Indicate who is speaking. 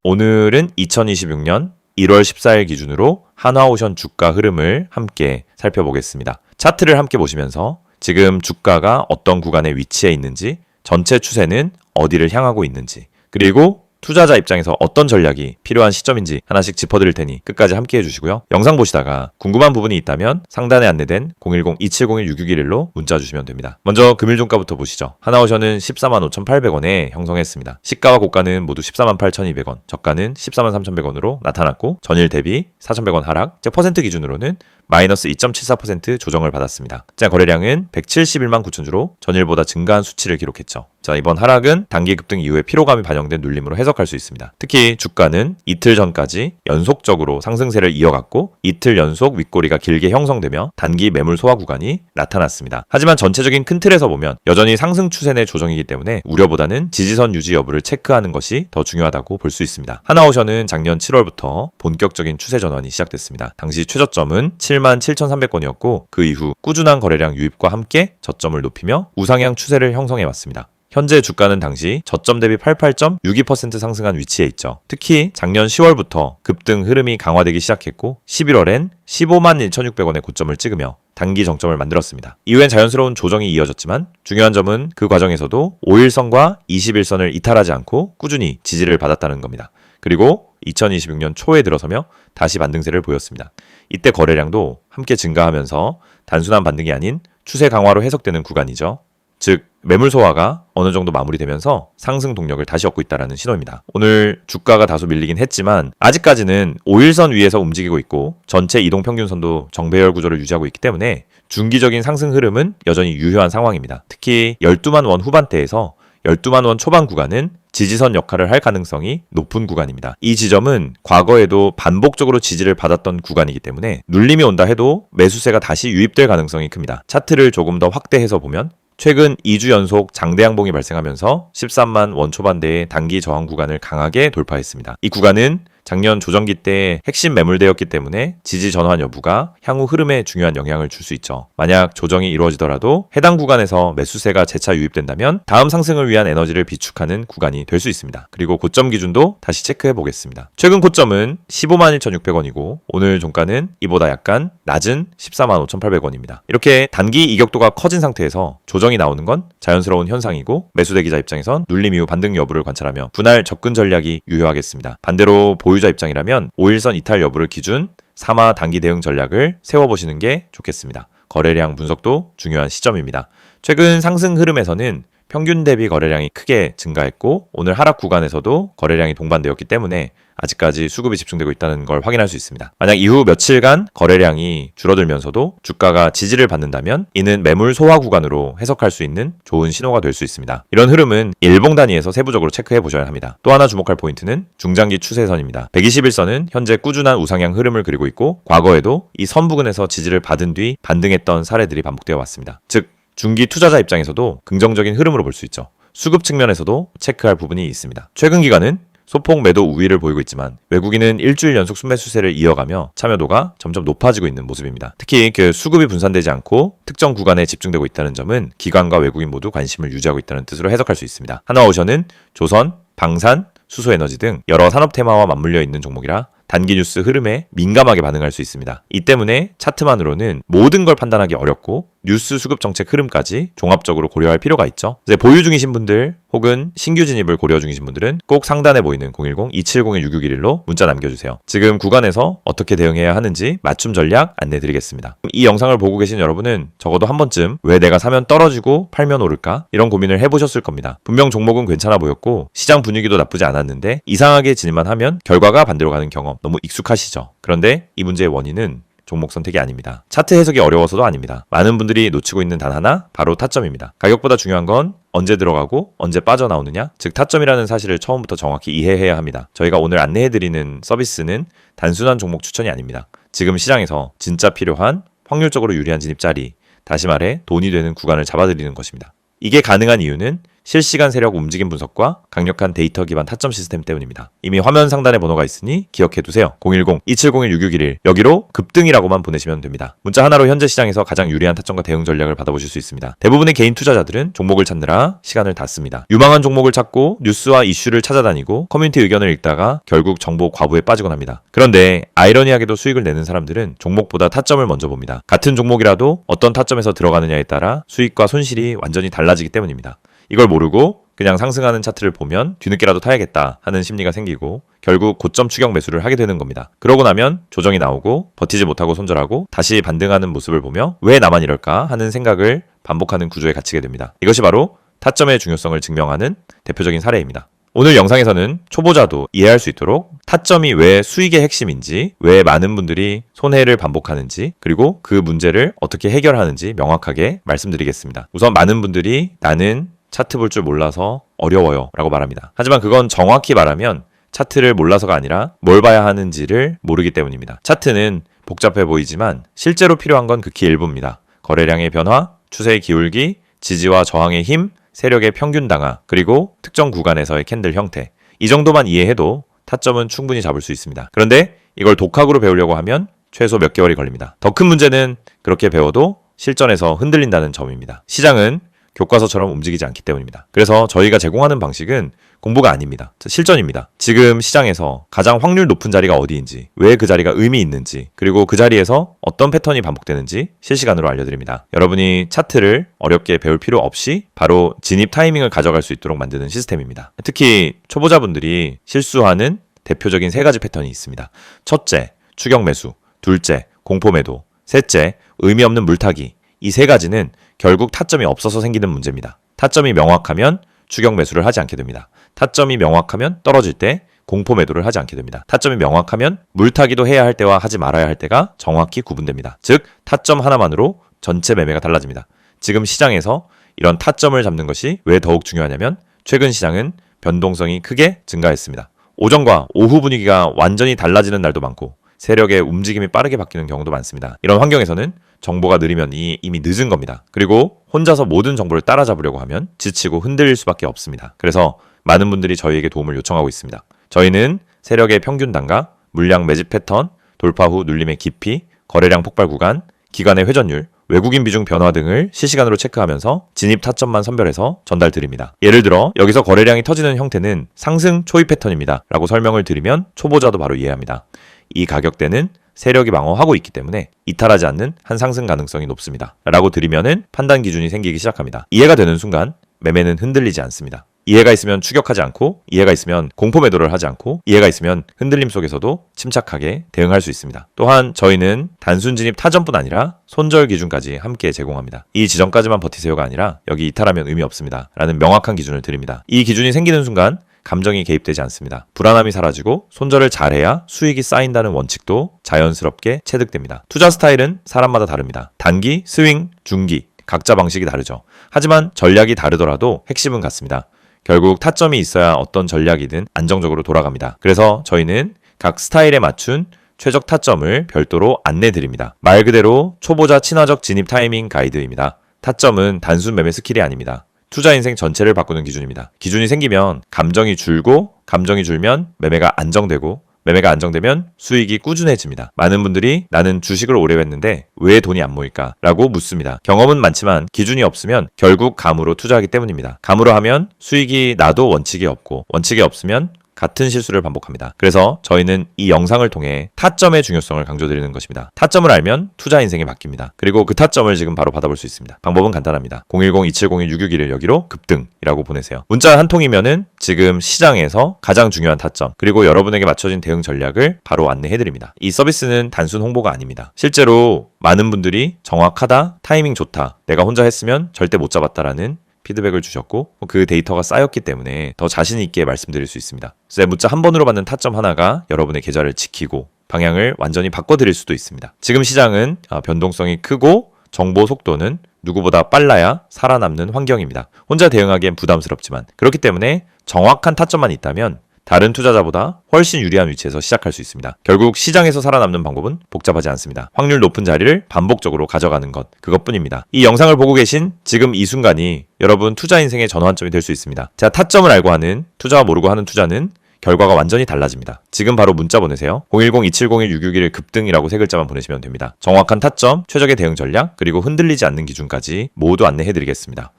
Speaker 1: 오늘은 2026년 1월 14일 기준으로 한화오션 주가 흐름을 함께 살펴보겠습니다. 차트를 함께 보시면서 지금 주가가 어떤 구간에 위치해 있는지, 전체 추세는 어디를 향하고 있는지, 그리고 투자자 입장에서 어떤 전략이 필요한 시점인지 하나씩 짚어드릴 테니 끝까지 함께 해주시고요. 영상 보시다가 궁금한 부분이 있다면 상단에 안내된 010-2701-6611로 문자 주시면 됩니다. 먼저 금일종가부터 보시죠. 하나오션은 145,800원에 형성했습니다. 시가와 고가는 모두 148,200원, 저가는 143,100원으로 나타났고 전일 대비 4,100원 하락, 즉 퍼센트 기준으로는 마이너스 2.74% 조정을 받았습니다. 거래량은 171만 9천 주로 전일보다 증가한 수치를 기록했죠. 이번 하락은 단기 급등 이후에 피로감이 반영된 눌림으로 해석할 수 있습니다. 특히 주가는 이틀 전까지 연속적으로 상승세를 이어갔고 이틀 연속 윗꼬리가 길게 형성되며 단기 매물 소화 구간이 나타났습니다. 하지만 전체적인 큰 틀에서 보면 여전히 상승 추세 내 조정이기 때문에 우려보다는 지지선 유지 여부를 체크하는 것이 더 중요하다고 볼 수 있습니다. 하나오션은 작년 7월부터 본격적인 추세 전환이 시작됐습니다. 당시 최저점은 77,300원이었고 그 이후 꾸준한 거래량 유입과 함께 저점을 높이며 우상향 추세를 형성해 왔습니다. 현재 주가는 당시 저점 대비 88.62% 상승한 위치에 있죠. 특히 작년 10월부터 급등 흐름이 강화되기 시작했고 11월엔 15만 1,600원의 고점을 찍으며 단기 정점을 만들었습니다. 이후엔 자연스러운 조정이 이어졌지만 중요한 점은 그 과정에서도 5일선과 21선을 이탈하지 않고 꾸준히 지지를 받았다는 겁니다. 그리고 2026년 초에 들어서며 다시 반등세를 보였습니다. 이때 거래량도 함께 증가하면서 단순한 반등이 아닌 추세 강화로 해석되는 구간이죠. 즉 매물 소화가 어느 정도 마무리되면서 상승 동력을 다시 얻고 있다는 신호입니다. 오늘 주가가 다소 밀리긴 했지만 아직까지는 5일선 위에서 움직이고 있고 전체 이동평균선도 정배열 구조를 유지하고 있기 때문에 중기적인 상승 흐름은 여전히 유효한 상황입니다. 특히 12만 원 후반대에서 12만 원 초반 구간은 지지선 역할을 할 가능성이 높은 구간입니다. 이 지점은 과거에도 반복적으로 지지를 받았던 구간이기 때문에 눌림이 온다 해도 매수세가 다시 유입될 가능성이 큽니다. 차트를 조금 더 확대해서 보면 최근 2주 연속 장대 양봉이 발생하면서 13만 원 초반대의 단기 저항 구간을 강하게 돌파했습니다. 이 구간은 작년 조정기 때 핵심 매물대였기 때문에 지지 전환 여부가 향후 흐름에 중요한 영향을 줄 수 있죠. 만약 조정이 이루어지더라도 해당 구간에서 매수세가 재차 유입된다면 다음 상승을 위한 에너지를 비축하는 구간이 될 수 있습니다. 그리고 고점 기준도 다시 체크해 보겠습니다. 최근 고점은 15만 1,600원이고 오늘 종가는 이보다 약간 낮은 14만 5,800원입니다. 이렇게 단기 이격도가 커진 상태에서 조정이 나오는 건 자연스러운 현상이고 매수대기자 입장에선 눌림 이후 반등 여부를 관찰하며 분할 접근 전략이 유효하겠습니다. 반대로 보유자 입장이라면 5일선 이탈 여부를 기준 3화 단기 대응 전략을 세워보시는 게 좋겠습니다. 거래량 분석도 중요한 시점입니다. 최근 상승 흐름에서는 평균 대비 거래량이 크게 증가했고 오늘 하락 구간에서도 거래량이 동반되었기 때문에 아직까지 수급이 집중되고 있다는 걸 확인할 수 있습니다. 만약 이후 며칠간 거래량이 줄어들면서도 주가가 지지를 받는다면 이는 매물 소화 구간으로 해석할 수 있는 좋은 신호가 될 수 있습니다. 이런 흐름은 일봉 단위에서 세부적으로 체크해 보셔야 합니다. 또 하나 주목할 포인트는 중장기 추세선입니다. 121선은 현재 꾸준한 우상향 흐름을 그리고 있고 과거에도 이 선 부근에서 지지를 받은 뒤 반등했던 사례들이 반복되어 왔습니다. 즉 중기 투자자 입장에서도 긍정적인 흐름으로 볼 수 있죠. 수급 측면에서도 체크할 부분이 있습니다. 최근 기간은 소폭 매도 우위를 보이고 있지만 외국인은 일주일 연속 순매수세를 이어가며 참여도가 점점 높아지고 있는 모습입니다. 특히 수급이 분산되지 않고 특정 구간에 집중되고 있다는 점은 기관과 외국인 모두 관심을 유지하고 있다는 뜻으로 해석할 수 있습니다. 하나오션은 조선, 방산, 수소에너지 등 여러 산업 테마와 맞물려 있는 종목이라 단기 뉴스 흐름에 민감하게 반응할 수 있습니다. 이 때문에 차트만으로는 모든 걸 판단하기 어렵고 뉴스 수급 정책 흐름까지 종합적으로 고려할 필요가 있죠. 이제 보유 중이신 분들 혹은 신규 진입을 고려 중이신 분들은 꼭 상단에 보이는 010-2701-6611로 문자 남겨주세요. 지금 구간에서 어떻게 대응해야 하는지 맞춤 전략 안내드리겠습니다. 이 영상을 보고 계신 여러분은 적어도 한 번쯤 왜 내가 사면 떨어지고 팔면 오를까? 이런 고민을 해보셨을 겁니다. 분명 종목은 괜찮아 보였고 시장 분위기도 나쁘지 않았는데 이상하게 진입만 하면 결과가 반대로 가는 경험 너무 익숙하시죠? 그런데 이 문제의 원인은 종목 선택이 아닙니다. 차트 해석이 어려워서도 아닙니다. 많은 분들이 놓치고 있는 단 하나, 바로 타점입니다. 가격보다 중요한 건 언제 들어가고 언제 빠져나오느냐, 즉 타점이라는 사실을 처음부터 정확히 이해해야 합니다. 저희가 오늘 안내해드리는 서비스는 단순한 종목 추천이 아닙니다. 지금 시장에서 진짜 필요한 확률적으로 유리한 진입 자리, 다시 말해 돈이 되는 구간을 잡아드리는 것입니다. 이게 가능한 이유는 실시간 세력 움직임 분석과 강력한 데이터 기반 타점 시스템 때문입니다. 이미 화면 상단에 번호가 있으니 기억해두세요. 010-2701-6611 여기로 급등이라고만 보내시면 됩니다. 문자 하나로 현재 시장에서 가장 유리한 타점과 대응 전략을 받아보실 수 있습니다. 대부분의 개인 투자자들은 종목을 찾느라 시간을 다 씁니다. 유망한 종목을 찾고 뉴스와 이슈를 찾아다니고 커뮤니티 의견을 읽다가 결국 정보 과부에 빠지곤 합니다. 그런데 아이러니하게도 수익을 내는 사람들은 종목보다 타점을 먼저 봅니다. 같은 종목이라도 어떤 타점에서 들어가느냐에 따라 수익과 손실이 완전히 달라지기 때문입니다. 이걸 모르고 그냥 상승하는 차트를 보면 뒤늦게라도 타야겠다 하는 심리가 생기고 결국 고점 추격 매수를 하게 되는 겁니다. 그러고 나면 조정이 나오고 버티지 못하고 손절하고 다시 반등하는 모습을 보며 왜 나만 이럴까 하는 생각을 반복하는 구조에 갇히게 됩니다. 이것이 바로 타점의 중요성을 증명하는 대표적인 사례입니다. 오늘 영상에서는 초보자도 이해할 수 있도록 타점이 왜 수익의 핵심인지, 왜 많은 분들이 손해를 반복하는지, 그리고 그 문제를 어떻게 해결하는지 명확하게 말씀드리겠습니다. 우선 많은 분들이 나는 차트 볼 줄 몰라서 어려워요 라고 말합니다. 하지만 그건 정확히 말하면 차트를 몰라서가 아니라 뭘 봐야 하는지를 모르기 때문입니다. 차트는 복잡해 보이지만 실제로 필요한 건 극히 일부입니다. 거래량의 변화, 추세의 기울기, 지지와 저항의 힘, 세력의 평균 당하, 그리고 특정 구간에서의 캔들 형태. 이 정도만 이해해도 타점은 충분히 잡을 수 있습니다. 그런데 이걸 독학으로 배우려고 하면 최소 몇 개월이 걸립니다. 더 큰 문제는 그렇게 배워도 실전에서 흔들린다는 점입니다. 시장은 교과서처럼 움직이지 않기 때문입니다. 그래서 저희가 제공하는 방식은 공부가 아닙니다. 실전입니다. 지금 시장에서 가장 확률 높은 자리가 어디인지, 왜 그 자리가 의미 있는지, 그리고 그 자리에서 어떤 패턴이 반복되는지 실시간으로 알려드립니다. 여러분이 차트를 어렵게 배울 필요 없이 바로 진입 타이밍을 가져갈 수 있도록 만드는 시스템입니다. 특히 초보자분들이 실수하는 대표적인 3가지 패턴이 있습니다. 첫째, 추격 매수. 둘째, 공포 매도. 셋째, 의미 없는 물타기. 이 3가지는 결국 타점이 없어서 생기는 문제입니다. 타점이 명확하면 추격 매수를 하지 않게 됩니다. 타점이 명확하면 떨어질 때 공포 매도를 하지 않게 됩니다. 타점이 명확하면 물타기도 해야 할 때와 하지 말아야 할 때가 정확히 구분됩니다. 즉 타점 하나만으로 전체 매매가 달라집니다. 지금 시장에서 이런 타점을 잡는 것이 왜 더욱 중요하냐면 최근 시장은 변동성이 크게 증가했습니다. 오전과 오후 분위기가 완전히 달라지는 날도 많고 세력의 움직임이 빠르게 바뀌는 경우도 많습니다. 이런 환경에서는 정보가 느리면 이미 늦은 겁니다. 그리고 혼자서 모든 정보를 따라잡으려고 하면 지치고 흔들릴 수밖에 없습니다. 그래서 많은 분들이 저희에게 도움을 요청하고 있습니다. 저희는 세력의 평균 단가, 물량 매집 패턴, 돌파 후 눌림의 깊이, 거래량 폭발 구간, 기간의 회전율, 외국인 비중 변화 등을 실시간으로 체크하면서 진입 타점만 선별해서 전달 드립니다. 예를 들어 여기서 거래량이 터지는 형태는 상승 초입 패턴입니다 라고 설명을 드리면 초보자도 바로 이해합니다. 이 가격대는 세력이 방어하고 있기 때문에 이탈하지 않는 한 상승 가능성이 높습니다 라고 드리면은 판단 기준이 생기기 시작합니다. 이해가 되는 순간 매매는 흔들리지 않습니다. 이해가 있으면 추격하지 않고, 이해가 있으면 공포 매도를 하지 않고, 이해가 있으면 흔들림 속에서도 침착하게 대응할 수 있습니다. 또한 저희는 단순 진입 타점뿐 아니라 손절 기준까지 함께 제공합니다. 이 지점까지만 버티세요가 아니라 여기 이탈하면 의미 없습니다 라는 명확한 기준을 드립니다. 이 기준이 생기는 순간 감정이 개입되지 않습니다. 불안함이 사라지고 손절을 잘해야 수익이 쌓인다는 원칙도 자연스럽게 체득됩니다. 투자 스타일은 사람마다 다릅니다. 단기, 스윙, 중기 각자 방식이 다르죠. 하지만 전략이 다르더라도 핵심은 같습니다. 결국 타점이 있어야 어떤 전략이든 안정적으로 돌아갑니다. 그래서 저희는 각 스타일에 맞춘 최적 타점을 별도로 안내드립니다. 말 그대로 초보자 친화적 진입 타이밍 가이드입니다. 타점은 단순 매매 스킬이 아닙니다. 투자 인생 전체를 바꾸는 기준입니다. 기준이 생기면 감정이 줄고, 감정이 줄면 매매가 안정되고, 매매가 안정되면 수익이 꾸준해집니다. 많은 분들이 나는 주식을 오래 했는데 왜 돈이 안 모일까? 라고 묻습니다. 경험은 많지만 기준이 없으면 결국 감으로 투자하기 때문입니다. 감으로 하면 수익이 나도 원칙이 없고, 원칙이 없으면 같은 실수를 반복합니다. 그래서 저희는 이 영상을 통해 타점의 중요성을 강조드리는 것입니다. 타점을 알면 투자 인생이 바뀝니다. 그리고 그 타점을 지금 바로 받아볼 수 있습니다. 방법은 간단합니다. 010-2701-6611 여기로 급등이라고 보내세요. 문자 한 통이면은 지금 시장에서 가장 중요한 타점, 그리고 여러분에게 맞춰진 대응 전략을 바로 안내해드립니다. 이 서비스는 단순 홍보가 아닙니다. 실제로 많은 분들이 정확하다, 타이밍 좋다, 내가 혼자 했으면 절대 못 잡았다라는 피드백을 주셨고 그 데이터가 쌓였기 때문에 더 자신 있게 말씀드릴 수 있습니다. 그래서 문자 한 번으로 받는 타점 하나가 여러분의 계좌를 지키고 방향을 완전히 바꿔드릴 수도 있습니다. 지금 시장은 변동성이 크고 정보 속도는 누구보다 빨라야 살아남는 환경입니다. 혼자 대응하기엔 부담스럽지만 그렇기 때문에 정확한 타점만 있다면 다른 투자자보다 훨씬 유리한 위치에서 시작할 수 있습니다. 결국 시장에서 살아남는 방법은 복잡하지 않습니다. 확률 높은 자리를 반복적으로 가져가는 것, 그것뿐입니다. 이 영상을 보고 계신 지금 이 순간이 여러분 투자 인생의 전환점이 될 수 있습니다. 자, 타점을 알고 하는, 투자와 모르고 하는 투자는 결과가 완전히 달라집니다. 지금 바로 문자 보내세요. 010-2701-661 급등이라고 세 글자만 보내시면 됩니다. 정확한 타점, 최적의 대응 전략, 그리고 흔들리지 않는 기준까지 모두 안내해드리겠습니다.